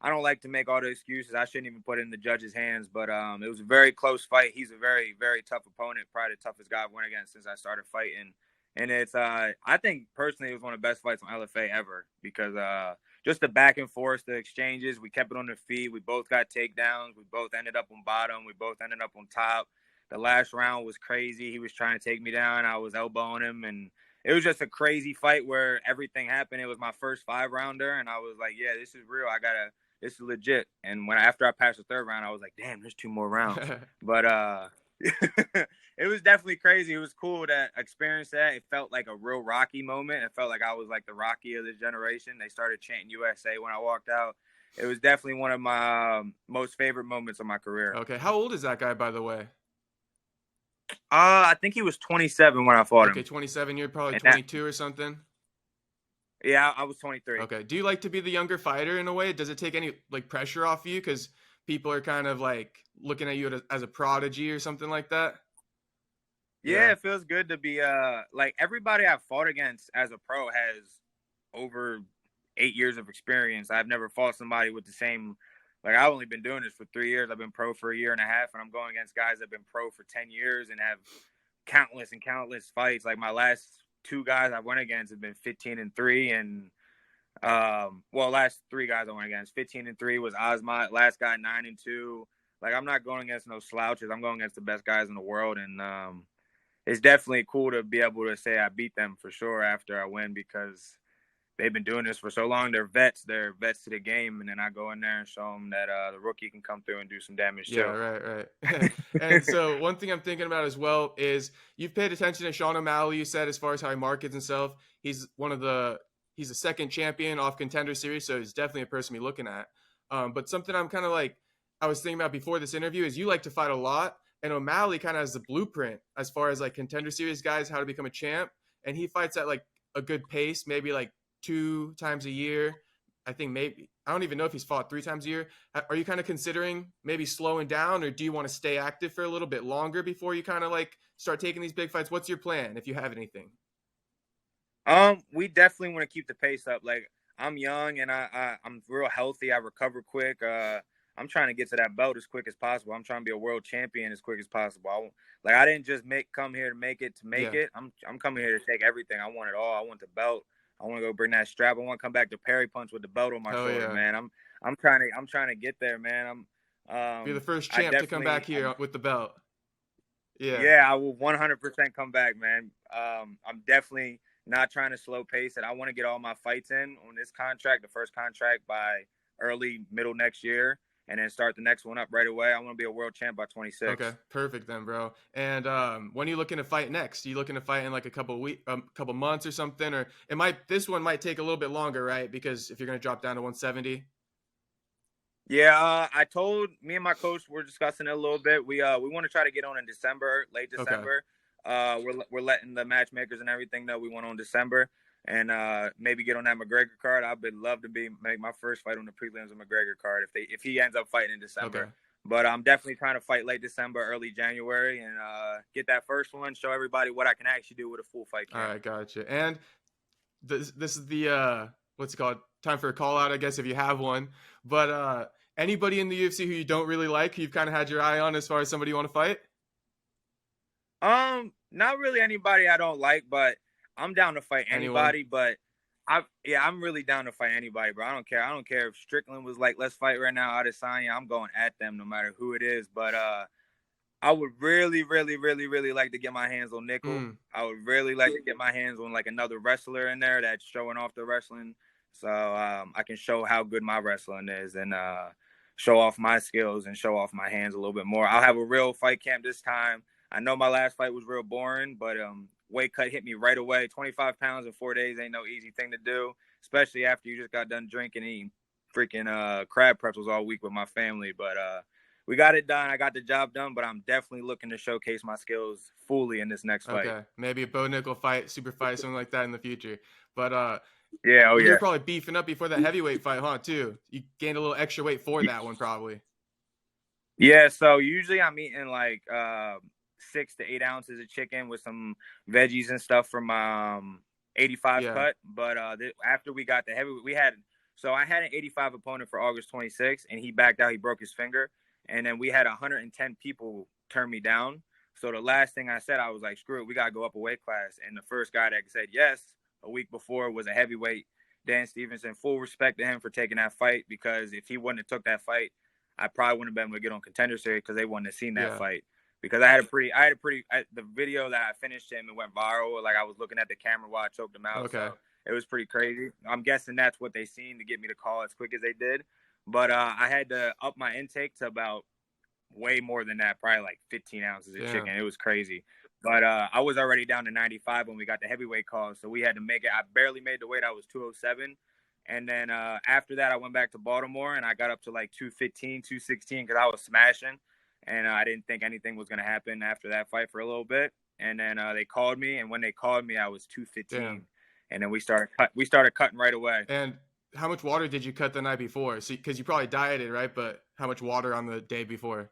I don't like to make all the excuses. I shouldn't even put it in the judge's hands, but it was a very close fight. He's a very, very tough opponent, probably the toughest guy I've went against since I started fighting. And it's I think personally it was one of the best fights on LFA ever because just the back and forth, the exchanges, we kept it on the feet. We both got takedowns. We both ended up on bottom. We both ended up on top. The last round was crazy. He was trying to take me down. I was elbowing him, and it was just a crazy fight where everything happened. It was my first 5-rounder, and I was like, yeah, this is real. This is legit. And after I passed the 3rd round, I was like, damn, there's 2 more rounds. But it was definitely crazy. It was cool to experience that. It felt like a real Rocky moment. It felt like I was like the Rocky of this generation. They started chanting USA when I walked out. It was definitely one of my most favorite moments of my career. Okay. How old is that guy, by the way? I think he was 27 when I fought him. Okay, 27. You're probably 22 or something. Yeah, I was 23. Okay. Do you like to be the younger fighter in a way? Does it take any like pressure off you? Because people are kind of like looking at you as a prodigy or something like that? Yeah, it feels good to be like everybody I've fought against as a pro has over 8 years of experience. I've never fought somebody with the same, like I've only been doing this for 3 years. I've been pro for a year and a half, and I'm going against guys that have been pro for 10 years and have countless and countless fights. Like my last 2 guys I went against have been 15-3, and last 3 guys I went against, 15-3 was Azamat, last guy 9-2. Like I'm not going against no slouches. I'm going against the best guys in the world, and it's definitely cool to be able to say I beat them for sure after I win, because they've been doing this for so long. They're vets to the game, and then I go in there and show them that the rookie can come through and do some damage too. Yeah, right. And so one thing I'm thinking about as well is you've paid attention to Sean O'Malley, you said, as far as how he markets himself. He's he's a second champion off Contender Series, so he's definitely a person to be looking at. But something I'm kind of like, I was thinking about before this interview is you like to fight a lot, and O'Malley kind of has the blueprint as far as like Contender Series guys, how to become a champ. And he fights at like a good pace, maybe like 2 times a year. I think maybe, I don't even know if he's fought 3 times a year. Are you kind of considering maybe slowing down, or do you want to stay active for a little bit longer before you kind of like start taking these big fights? What's your plan, if you have anything? We definitely want to keep the pace up. Like I'm young and I'm real healthy. I recover quick. I'm trying to get to that belt as quick as possible. I'm trying to be a world champion as quick as possible. I didn't just come here to make it. I'm coming here to take everything. I want it all. I want the belt. I want to go bring that strap. I want to come back to Perry Punch with the belt on my shoulder, man. I'm trying to get there, man. You're the first champ to come back here with the belt. Yeah, I will 100% come back, man. I'm definitely not trying to slow pace it. I want to get all my fights in on this contract, the first contract, by middle next year, and then start the next one up right away. I want to be a world champ by 26. Okay, perfect then, bro. And when are you looking to fight next? Are you looking to fight in like a couple months or something? Or this one might take a little bit longer, right? Because if you're going to drop down to 170. Yeah, I told me and my coach, we're discussing it a little bit. We want to try to get on in December, late December. Okay. We're letting the matchmakers and everything know we want on December, and maybe get on that McGregor card. I would love to make my first fight on the prelims of McGregor card if he ends up fighting in December. Okay. But I'm definitely trying to fight late December, early January, and get that first one, show everybody what I can actually do with a full fight camp. All right, gotcha. And this is the what's it called? Time for a call out, I guess, if you have one. But anybody in the UFC who you don't really like, who you've kind of had your eye on as far as somebody you want to fight? Not really anybody I don't like, but I'm down to fight anybody. But I'm really down to fight anybody, bro. I don't care. I don't care if Strickland was like, let's fight right now, Adesanya. I'm going at them no matter who it is. But I would really, really, really, really like to get my hands on Nickal. I would really like to get my hands on like another wrestler in there that's showing off the wrestling, so I can show how good my wrestling is, and show off my skills and show off my hands a little bit more. I'll have a real fight camp this time. I know my last fight was real boring, but weight cut hit me right away. 25 pounds in 4 days ain't no easy thing to do, especially after you just got done drinking and eating freaking crab pretzels all week with my family. But we got it done. I got the job done, but I'm definitely looking to showcase my skills fully in this next fight. Okay, maybe a Bo Nickal fight, super fight, something like that in the future. But you're probably beefing up before that heavyweight fight, huh? Too. You gained a little extra weight for that one, probably. Yeah. So usually I'm eating like 6 to 8 ounces of chicken with some veggies and stuff from 85 cut. But after we got the heavyweight, I had an 85 opponent for August 26th, and he backed out. He broke his finger. And then we had 110 people turn me down. So the last thing I said, I was like, screw it, we got to go up a weight class. And the first guy that said yes a week before was a heavyweight, Dan Stevenson. Full respect to him for taking that fight, because if he wouldn't have took that fight, I probably wouldn't have been able to get on Contender Series, because they wouldn't have seen that fight. Because the video that I finished him, it went viral. Like I was looking at the camera while I choked him out. Okay. So it was pretty crazy. I'm guessing that's what they seen to get me to call as quick as they did. But I had to up my intake to about way more than that, probably like 15 ounces of chicken. It was crazy. But I was already down to 95 when we got the heavyweight call. So we had to make it. I barely made the weight. I was 207. And then after that, I went back to Baltimore, and I got up to like 215, 216, because I was smashing. And I didn't think anything was going to happen after that fight for a little bit. And then they called me. And when they called me, I was 215. Damn. And then we started cutting right away. And how much water did you cut the night before? So, because you probably dieted, right? But how much water on the day before?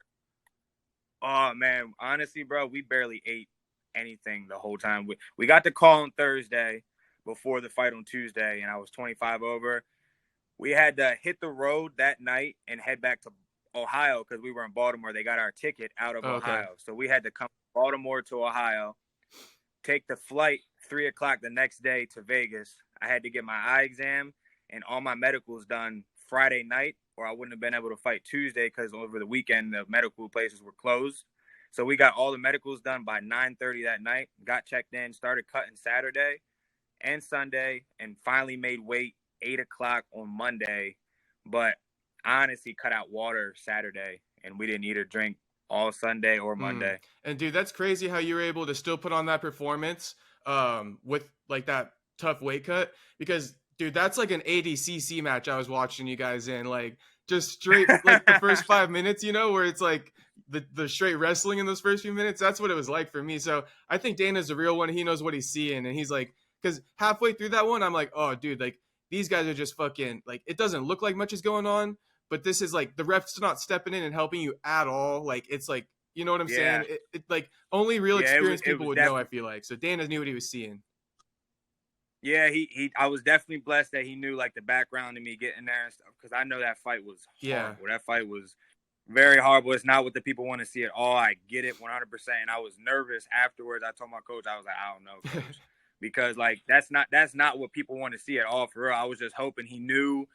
Oh man, honestly, bro, we barely ate anything the whole time. We got the call on Thursday before the fight on Tuesday, and I was 25 over. We had to hit the road that night and head back to Ohio because we were in Baltimore. They got our ticket out of Ohio, so we had to come from Baltimore to Ohio, take the flight 3:00 the next day to Vegas. I had to get my eye exam and all my medicals done Friday night, or I wouldn't have been able to fight Tuesday because over the weekend the medical places were closed. So we got all the medicals done by 9:30 that night, got checked in, started cutting Saturday and Sunday, and finally made weight 8:00 on Monday. But I honestly cut out water Saturday, and we didn't eat or drink all Sunday or Monday. And dude, that's crazy how you were able to still put on that performance with like that tough weight cut, because dude, that's like an ADCC match I was watching you guys in, like just straight like the first 5 minutes, you know, where it's like the straight wrestling in those first few minutes. That's what it was like for me. So I think Dana's the real one. He knows what he's seeing, and he's like, because halfway through that one, I'm like, oh dude, like these guys are just fucking, like, it doesn't look like much is going on, but this is like the ref's not stepping in and helping you at all. Like, it's like, you know what I'm saying? It like only real experienced people would know, I feel like. So Dana knew what he was seeing. Yeah, I was definitely blessed that he knew like the background of me getting there and stuff, because I know that fight was horrible. That fight was very horrible. It's not what the people want to see at all. I get it 100%. And I was nervous afterwards. I told my coach, I was like, I don't know, coach. Because like that's not what people want to see at all, for real. I was just hoping he knew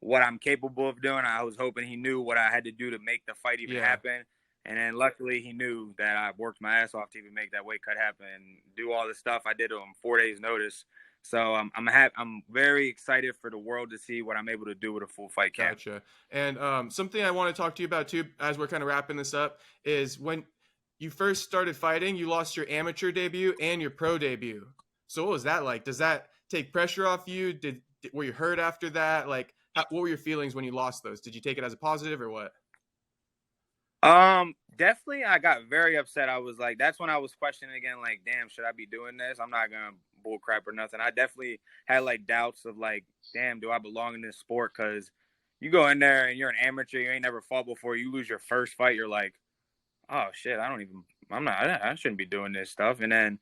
what I'm capable of doing. I was hoping he knew what I had to do to make the fight even happen. And then luckily he knew that I worked my ass off to even make that weight cut happen and do all the stuff I did on 4 days notice. So I'm very excited for the world to see what I'm able to do with a full fight camp. Gotcha. And something I want to talk to you about too, as we're kind of wrapping this up, is when you first started fighting, you lost your amateur debut and your pro debut. So what was that like? Does that take pressure off you? Were you hurt after that? Like, what were your feelings when you lost those? Did you take it as a positive or what? Definitely I got very upset. I was like, that's when I was questioning again, like, damn, should I be doing this? I'm not gonna bull crap or nothing. I definitely had like doubts of like, damn, do I belong in this sport? Because you go in there and you're an amateur, you ain't never fought before, you lose your first fight, you're like, oh shit, I shouldn't be doing this stuff. And then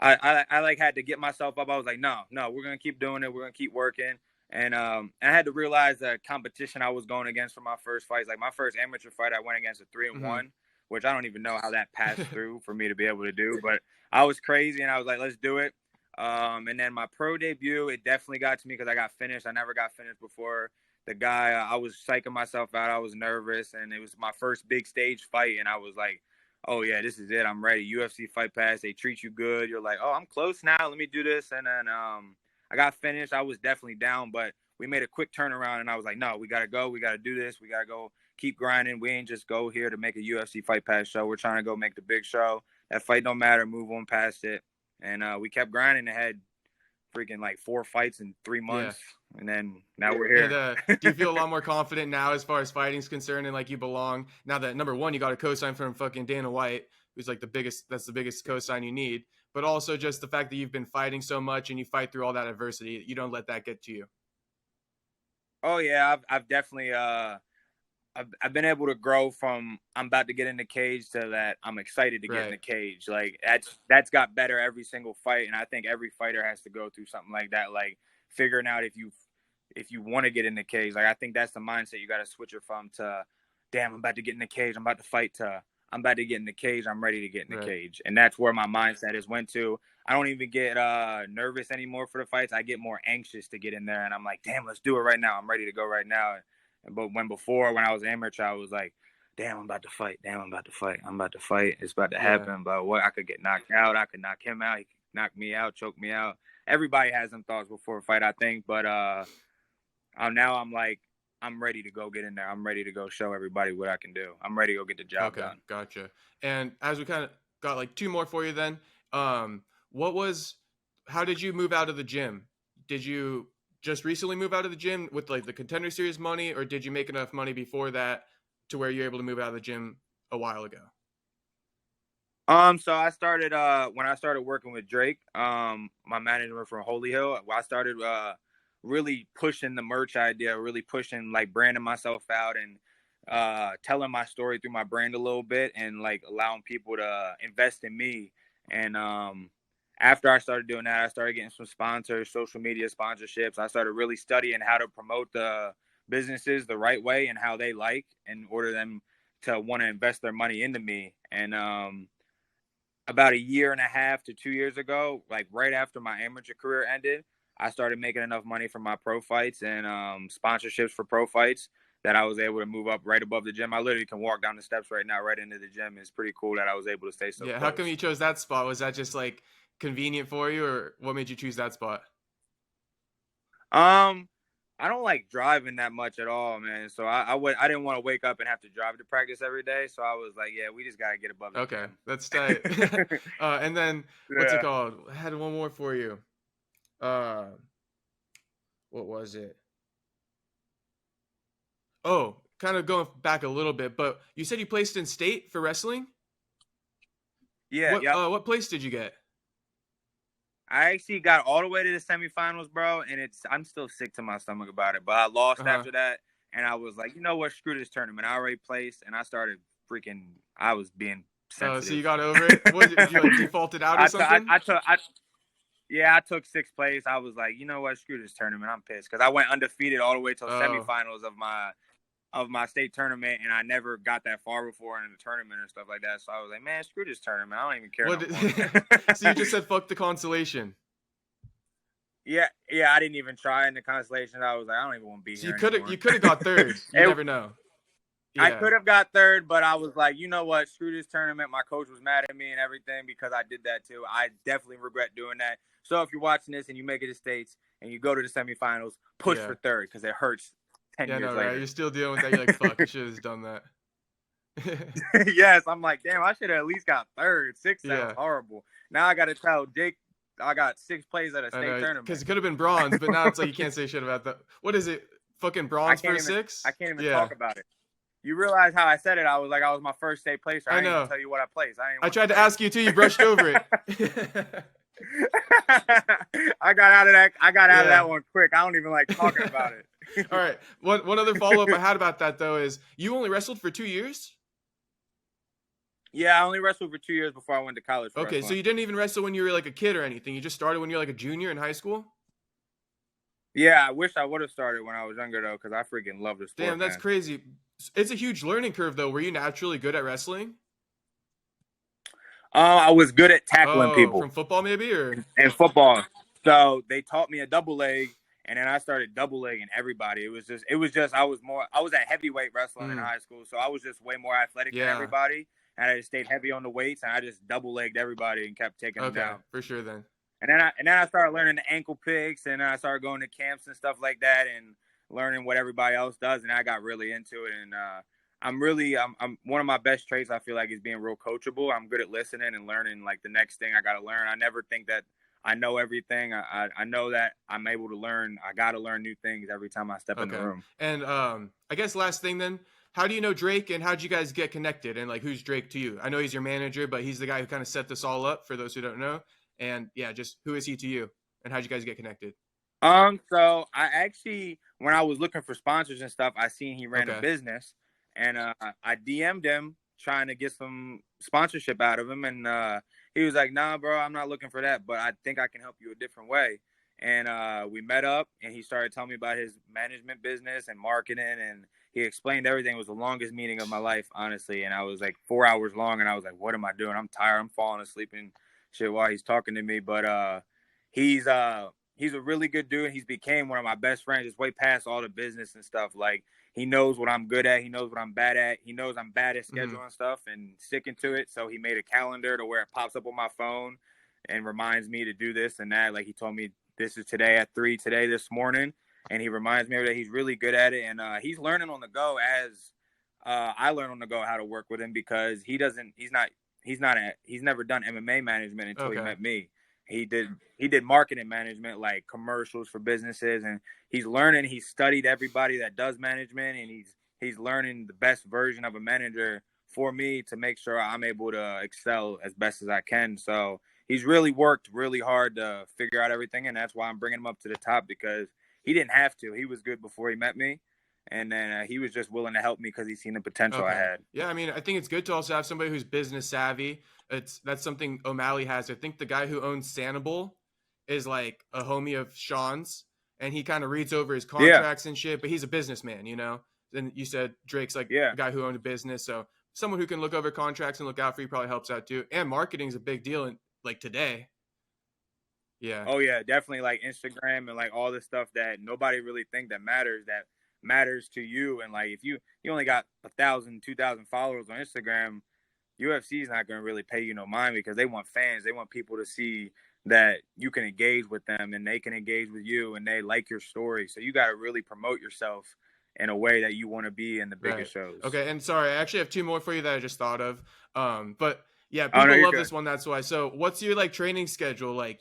I like had to get myself up. I was like, no, we're gonna keep doing it, we're gonna keep working. And I had to realize the competition I was going against for my first fights. Like my first amateur fight, I went against a 3-1, which I don't even know how that passed through for me to be able to do. But I was crazy, and I was like, let's do it. And then my pro debut, it definitely got to me because I got finished. I never got finished before. The guy, I was psyching myself out. I was nervous, and it was my first big stage fight. And I was like, oh, yeah, this is it. I'm ready. UFC Fight Pass. They treat you good. You're like, oh, I'm close now. Let me do this. And then I got finished. I was definitely down, but we made a quick turnaround, and I was like, no, we got to go. We got to do this. We got to go keep grinding. We ain't just go here to make a UFC Fight Pass show. We're trying to go make the big show. That fight don't matter. Move on past it. And we kept grinding and had freaking like 4 fights in 3 months. Yeah. And then now we're here. And, do you feel a lot more confident now as far as fighting's concerned and like you belong? Now that, number one, you got a cosign from fucking Dana White, who's like the biggest cosign you need. But also just the fact that you've been fighting so much and you fight through all that adversity, you don't let that get to you. Oh yeah, I've definitely I've been able to grow from I'm about to get in the cage to that I'm excited to get in the cage. Like that's got better every single fight, and I think every fighter has to go through something like that. Like figuring out if you want to get in the cage. Like I think that's the mindset you got to switch it from to, damn, I'm about to get in the cage, I'm about to fight, to I'm about to get in the cage, I'm ready to get in the cage. And that's where my mindset has went to. I don't even get nervous anymore for the fights. I get more anxious to get in there, and I'm like, damn, let's do it right now. I'm ready to go right now. But when I was amateur, I was like, damn, I'm about to fight. Damn, I'm about to fight. I'm about to fight. It's about to happen. But what, I could get knocked out. I could knock him out. He could knock me out, choke me out. Everybody has them thoughts before a fight, I think. But now I'm like, I'm ready to go get in there. I'm ready to go show everybody what I can do. I'm ready to go get the job done. Gotcha. And as we kind of got like 2 more for you then, how did you move out of the gym? Did you just recently move out of the gym with like the Contender Series money, or did you make enough money before that to where you're able to move out of the gym a while ago? So I started when I started working with Drake, my manager from Holy Hill. I started really pushing the merch idea, really pushing like branding myself out and telling my story through my brand a little bit and like allowing people to invest in me. And after I started doing that, I started getting some sponsors, social media sponsorships. I started really studying how to promote the businesses the right way and how they like in order them to want to invest their money into me. And about 1.5 to 2 years ago, like right after my amateur career ended, I started making enough money from my pro fights and sponsorships for pro fights that I was able to move up right above the gym. I literally can walk down the steps right now, right into the gym. It's pretty cool that I was able to stay so close. How come you chose that spot? Was that just like convenient for you, or what made you choose that spot? I don't like driving that much at all, man. So I didn't want to wake up and have to drive to practice every day. So I was like, yeah, we just gotta get above the Okay, gym. that's tight. And then what's it called? I had one more for you. What was it? Oh, kind of going back a little bit, but you said you placed in state for wrestling? Yeah, What place did you get? I actually got all the way to the semifinals, bro, and I'm still sick to my stomach about it. But I lost after that, and I was like, you know what, screw this tournament. I already placed, and I started I was being sensitive. So you got over it? What, did you like defaulted out or something? I took 6th place. I was like, you know what, screw this tournament. I'm pissed because I went undefeated all the way till semifinals of my state tournament, and I never got that far before in the tournament and stuff like that. So I was like, man, screw this tournament. I don't even care. So you just said fuck the consolation. Yeah, I didn't even try in the consolation. I was like, I don't even want to be here. You could have got 3rd. You never know. Yeah. I could have got 3rd, but I was like, you know what? Screw this tournament. My coach was mad at me and everything because I did that too. I definitely regret doing that. So if you're watching this and you make it to states and you go to the semifinals, push for 3rd because it hurts 10 years later. Right? You're still dealing with that. You're like, fuck, I should have done that. Yes, I'm like, damn, I should have at least got 3rd. 6th sounds horrible. Now I got to tell Jake I got 6th place at a state tournament. Because it could have been bronze, but now it's like you can't say shit about that. What is it? Fucking bronze for 6? I can't even talk about it. You realize how I said it? I was like, I was my first state placer. I didn't even tell you what I placed. I tried to ask you too. You brushed over it. I got out of that one quick. I don't even like talking about it. All right. One other follow-up I had about that, though, is you only wrestled for 2 years? Yeah, I only wrestled for 2 years before I went to college. Okay, so you didn't even wrestle when you were like a kid or anything. You just started when you were like a junior in high school? Yeah, I wish I would have started when I was younger, though, because I freaking love the sport. Damn, that's crazy. It's a huge learning curve, though. Were you naturally good at wrestling? I was good at tackling people. From football, maybe? Or in football. So they taught me a double leg, and then I started double legging everybody. It was just I was at heavyweight wrestling in high school, so I was just way more athletic than everybody. And I just stayed heavy on the weights, and I just double legged everybody and kept taking them down. For sure, then. And then I started learning the ankle picks, and then I started going to camps and stuff like that, and learning what everybody else does, and I got really into it. And I'm one of my best traits, I feel like, is being real coachable. I'm good at listening and learning like the next thing I got to learn. I never think that I know everything. I know that I'm able to learn. I got to learn new things every time I step in the room. And I guess last thing then, how do you know Drake, and how'd you guys get connected? And like, who's Drake to you? I know he's your manager, but he's the guy who kind of set this all up for those who don't know. And yeah, just who is he to you, and how'd you guys get connected? So I actually, when I was looking for sponsors and stuff, I seen he ran a business, and I DM'd him trying to get some sponsorship out of him, and he was like, "Nah, bro, I'm not looking for that, but I think I can help you a different way." And we met up, and he started telling me about his management business and marketing, and he explained everything. It was the longest meeting of my life, honestly, and I was like 4 hours long, and I was like, "What am I doing? I'm tired. I'm falling asleep and shit while he's talking to me." But he's a really good dude. He's became one of my best friends. Just way past all the business and stuff. Like, he knows what I'm good at. He knows what I'm bad at. He knows I'm bad at scheduling stuff and sticking to it. So he made a calendar to where it pops up on my phone and reminds me to do this and that. Like, he told me this is today at 3 today this morning, and he reminds me that he's really good at it. And he's learning on the go as I learn on the go how to work with him, because he's never done MMA management until he met me. He did marketing management, like commercials for businesses, and he's learning. He studied everybody that does management, and he's learning the best version of a manager for me to make sure I'm able to excel as best as I can. So he's really worked really hard to figure out everything, and that's why I'm bringing him up to the top, because he didn't have to. He was good before he met me, And then he was just willing to help me because he's seen the potential I had. Yeah, I mean, I think it's good to also have somebody who's business savvy. That's something O'Malley has. I think the guy who owns Sanibel is like a homie of Sean's, and he kind of reads over his contracts and shit, but he's a businessman, you know? Then you said Drake's like a guy who owned a business, so someone who can look over contracts and look out for you probably helps out too. And marketing's a big deal in like today. Yeah. Oh yeah, definitely, like Instagram and like all the stuff that nobody really think that matters to you. And like if you only got 1,000, 2,000 followers on Instagram, UFC is not going to really pay you no mind because they want fans. They want people to see that you can engage with them and they can engage with you and they like your story. So you got to really promote yourself in a way that you want to be in the biggest shows. Okay, and sorry, I actually have two more for you that I just thought of. But yeah, people love this one. That's why. So what's your like training schedule? Like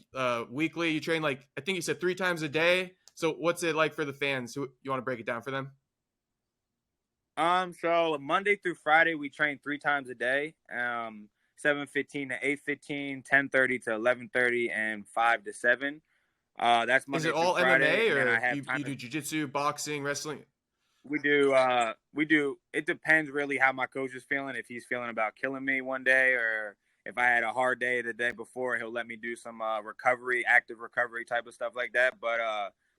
weekly, you train like, I think you said 3 times a day. So what's it like for the fans? You want to break it down for them? So Monday through Friday, we train 3 times a day. 7:15 to 8:15, 10:30 to 11:30, and 5 to 7. That's Monday. Is it all Friday, MMA or you do jiu-jitsu, boxing, wrestling? We do. It depends really how my coach is feeling. If he's feeling about killing me one day, or if I had a hard day the day before, he'll let me do some recovery, active recovery type of stuff like that. But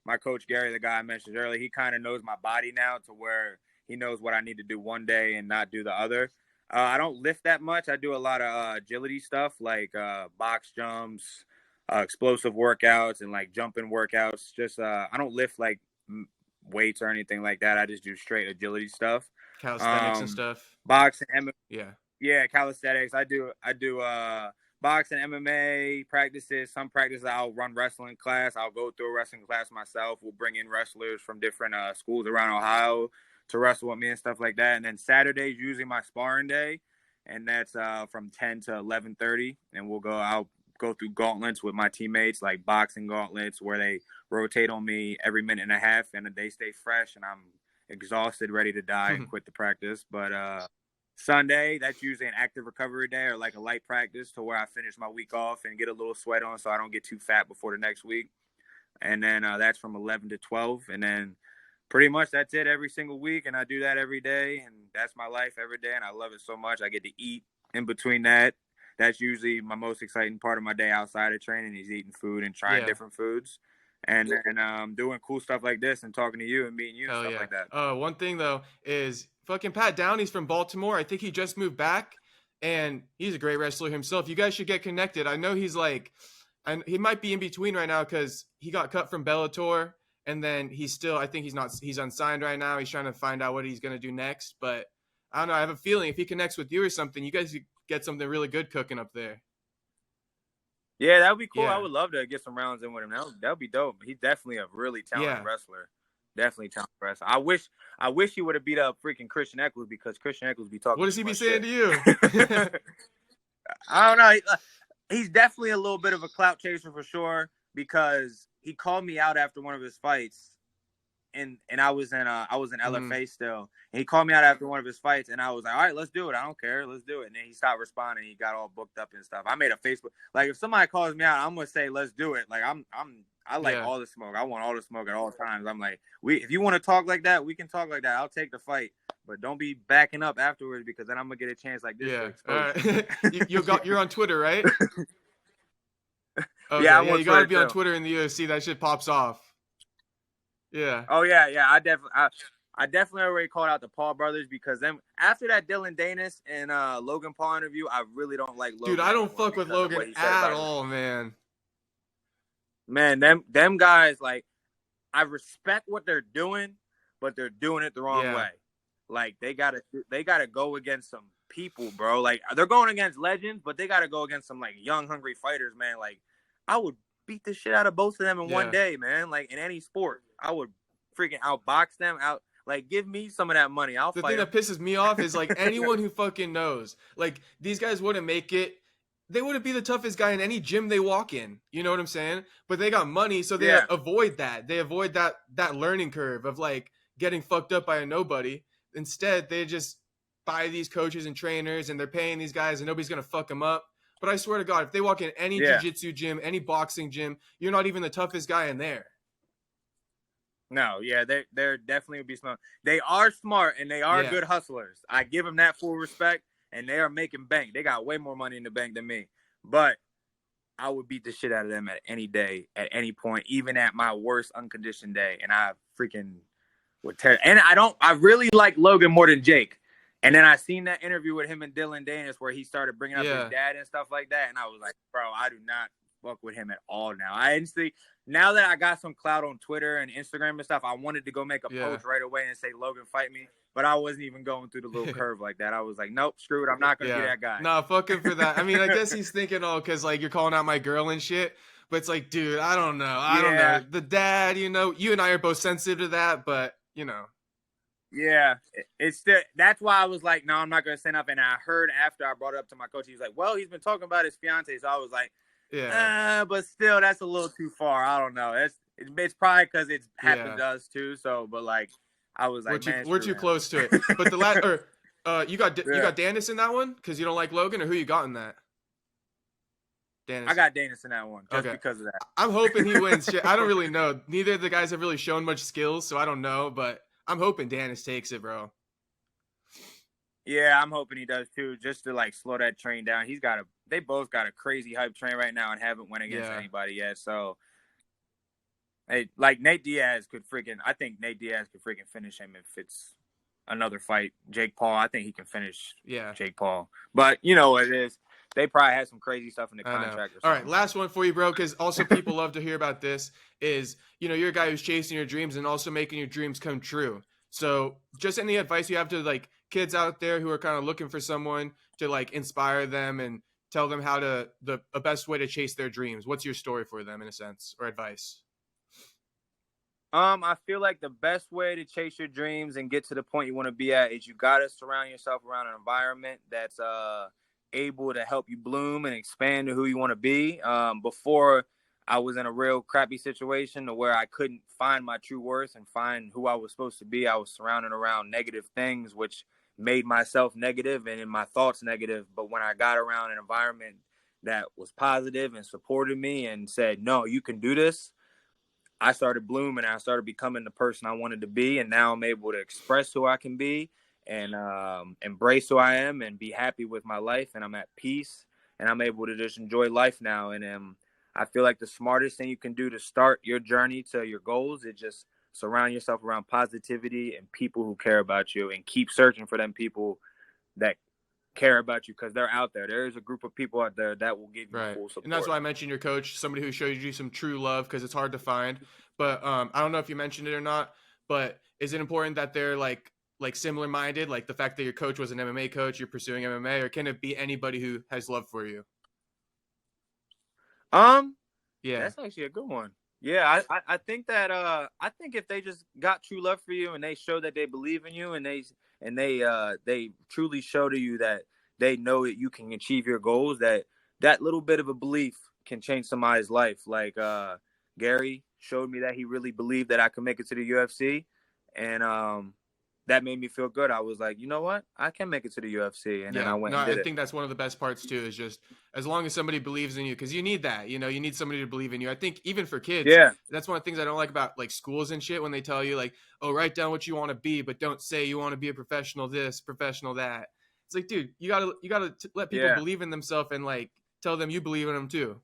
my coach Garry, the guy I mentioned earlier, he kind of knows my body now to where he knows what I need to do one day and not do the other. I don't lift that much. I do a lot of agility stuff like box jumps, explosive workouts, and like jumping workouts. Just I don't lift like weights or anything like that. I just do straight agility stuff, calisthenics and stuff. Boxing, yeah, calisthenics. I do boxing, MMA practices. Some practices I'll run wrestling class. I'll go through a wrestling class myself. We'll bring in wrestlers from different schools around Ohio to wrestle with me and stuff like that. And then Saturday's usually my sparring day, and that's from 10 to 11:30. And I'll go through gauntlets with my teammates, like boxing gauntlets where they rotate on me every minute and a half, and they stay fresh, and I'm exhausted, ready to die and quit the practice. But Sunday, that's usually an active recovery day or like a light practice to where I finish my week off and get a little sweat on so I don't get too fat before the next week. And then that's from 11 to 12. And then pretty much that's it every single week. And I do that every day. And that's my life every day. And I love it so much. I get to eat in between that. That's usually my most exciting part of my day outside of training is eating food and trying different foods. And doing cool stuff like this and talking to you and meeting you and stuff like that. One thing, though, is fucking Pat Downey's from Baltimore. I think he just moved back, and he's a great wrestler himself. You guys should get connected. I know he's like – and he might be in between right now because he got cut from Bellator, and then he's still – I think he's unsigned right now. He's trying to find out what he's going to do next. But I don't know. I have a feeling if he connects with you or something, you guys get something really good cooking up there. Yeah, that would be cool. Yeah. I would love to get some rounds in with him. That would be dope. He's definitely a really talented wrestler. Definitely talented wrestler. I wish he would have beat up freaking Christian Eccles because Christian Eccles be talking. What does he be saying to you? I don't know. He's definitely a little bit of a clout chaser for sure because he called me out after one of his fights. And I was in LFA still. And he called me out after one of his fights, and I was like, all right, let's do it. I don't care. Let's do it. And then he stopped responding. He got all booked up and stuff. I made a Facebook. Like, if somebody calls me out, I'm going to say, let's do it. Like, I like all the smoke. I want all the smoke at all times. I'm like, if you want to talk like that, we can talk like that. I'll take the fight. But don't be backing up afterwards because then I'm going to get a chance like this. Yeah. All right. You're on Twitter, right? Okay. Yeah, you got to be on Twitter in the UFC. That shit pops off. Yeah. Oh yeah. I definitely already called out the Paul brothers because then after that Dillon Danis and Logan Paul interview, I really don't like Logan. Dude, I don't fuck with Logan at all, man. Man, them guys, like, I respect what they're doing, but they're doing it the wrong way. Like they gotta go against some people, bro. Like they're going against legends, but they gotta go against some like young, hungry fighters, man. Like I would beat the shit out of both of them in one day, man. Like in any sport, I would freaking outbox them out. Like, give me some of that money. I'll fight. The thing that pisses me off is like anyone who fucking knows, like these guys wouldn't make it. They wouldn't be the toughest guy in any gym they walk in. You know what I'm saying? But they got money, so they avoid that. They avoid that learning curve of like getting fucked up by a nobody. Instead, they just buy these coaches and trainers, and they're paying these guys, and nobody's gonna fuck them up. But I swear to God, if they walk in any jiu-jitsu gym, any boxing gym, you're not even the toughest guy in there. No, yeah, they're definitely would be smart. They are smart and they are Yeah. good hustlers. I give them that full respect, and they are making bank. They got way more money in the bank than me. But I would beat the shit out of them at any day, at any point, even at my worst unconditioned day. And I freaking would tear. And I really like Logan more than Jake. And then I seen that interview with him and Dylan Danis where he started bringing up his dad and stuff like that. And I was like, bro, I do not fuck with him at all now. Now that I got some clout on Twitter and Instagram and stuff, I wanted to go make a post right away and say, Logan, fight me. But I wasn't even going through the little curve like that. I was like, nope, screw it. I'm not going to be that guy. Nah, fuck him for that. I mean, I guess he's thinking, because, like, you're calling out my girl and shit. But it's like, dude, I don't know. I don't know. The dad, you and I are both sensitive to that, but, Yeah, that's why I was like, no, I'm not going to say nothing. And I heard after I brought it up to my coach, he was like, well, he's been talking about his fiance. So I was like, but still, that's a little too far. I don't know. It's probably because it's happened to us too. So, but like, I was like, we're too close to it. But the last, you got Danis in that one because you don't like Logan, or who you got in that? Danis. I got Danis in that one just because of that. I'm hoping he wins. I don't really know. Neither of the guys have really shown much skills, so I don't know. But I'm hoping Danis takes it, bro. Yeah, I'm hoping he does too, just to like slow that train down. They both got a crazy hype train right now and haven't went against anybody yet. So, like Nate Diaz I think Nate Diaz could freaking finish him if it's another fight. Jake Paul, I think he can finish Jake Paul. But you know what it is. They probably had some crazy stuff in the contract. All right, last one for you, bro, because also people love to hear about this is, you're a guy who's chasing your dreams and also making your dreams come true. So just any advice you have to, like, kids out there who are kind of looking for someone to, like, inspire them and tell them how the best way to chase their dreams. What's your story for them, in a sense, or advice? I feel like the best way to chase your dreams and get to the point you want to be at is you got to surround yourself around an environment that's able to help you bloom and expand to who you want to be. Before I was in a real crappy situation to where I couldn't find my true worth and find who I was supposed to be. I was surrounded around negative things, which made myself negative and in my thoughts negative. But when I got around an environment that was positive and supported me and said, no, you can do this, I started blooming. I started becoming the person I wanted to be. And now I'm able to express who I can be and embrace who I am and be happy with my life. And I'm at peace and I'm able to just enjoy life now. And I feel like the smartest thing you can do to start your journey to your goals is just surround yourself around positivity and people who care about you and keep searching for them people that care about you because they're out there. There is a group of people out there that will give you full support. And that's why I mentioned your coach, somebody who shows you some true love because it's hard to find. But I don't know if you mentioned it or not, but is it important that they're like similar minded, like the fact that your coach was an MMA coach, you're pursuing MMA, or can it be anybody who has love for you? Yeah, that's actually a good one. Yeah, I think that I think if they just got true love for you and they show that they believe in you and they truly show to you that they know that you can achieve your goals, that little bit of a belief can change somebody's life. Like Garry showed me that he really believed that I could make it to the UFC, and that made me feel good. I was like, you know what? I can make it to the UFC. And then I went and did it. I think that's one of the best parts, too, is just as long as somebody believes in you, because you need that. You need somebody to believe in you. I think even for kids, that's one of the things I don't like about, like, schools and shit when they tell you, like, oh, write down what you want to be, but don't say you want to be a professional this, professional that. It's like, dude, you gotta let people believe in themselves and, like, tell them you believe in them, too.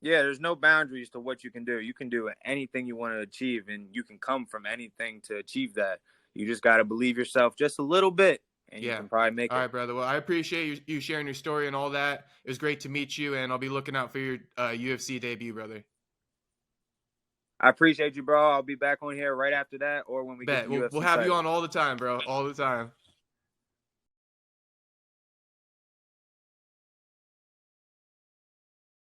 Yeah, there's no boundaries to what you can do. You can do anything you want to achieve, and you can come from anything to achieve that. You just got to believe yourself just a little bit, and you can probably make it. All right, brother. Well, I appreciate you sharing your story and all that. It was great to meet you, and I'll be looking out for your UFC debut, brother. I appreciate you, bro. I'll be back on here right after that or when we get to UFC. We'll have you on all the time, bro. All the time.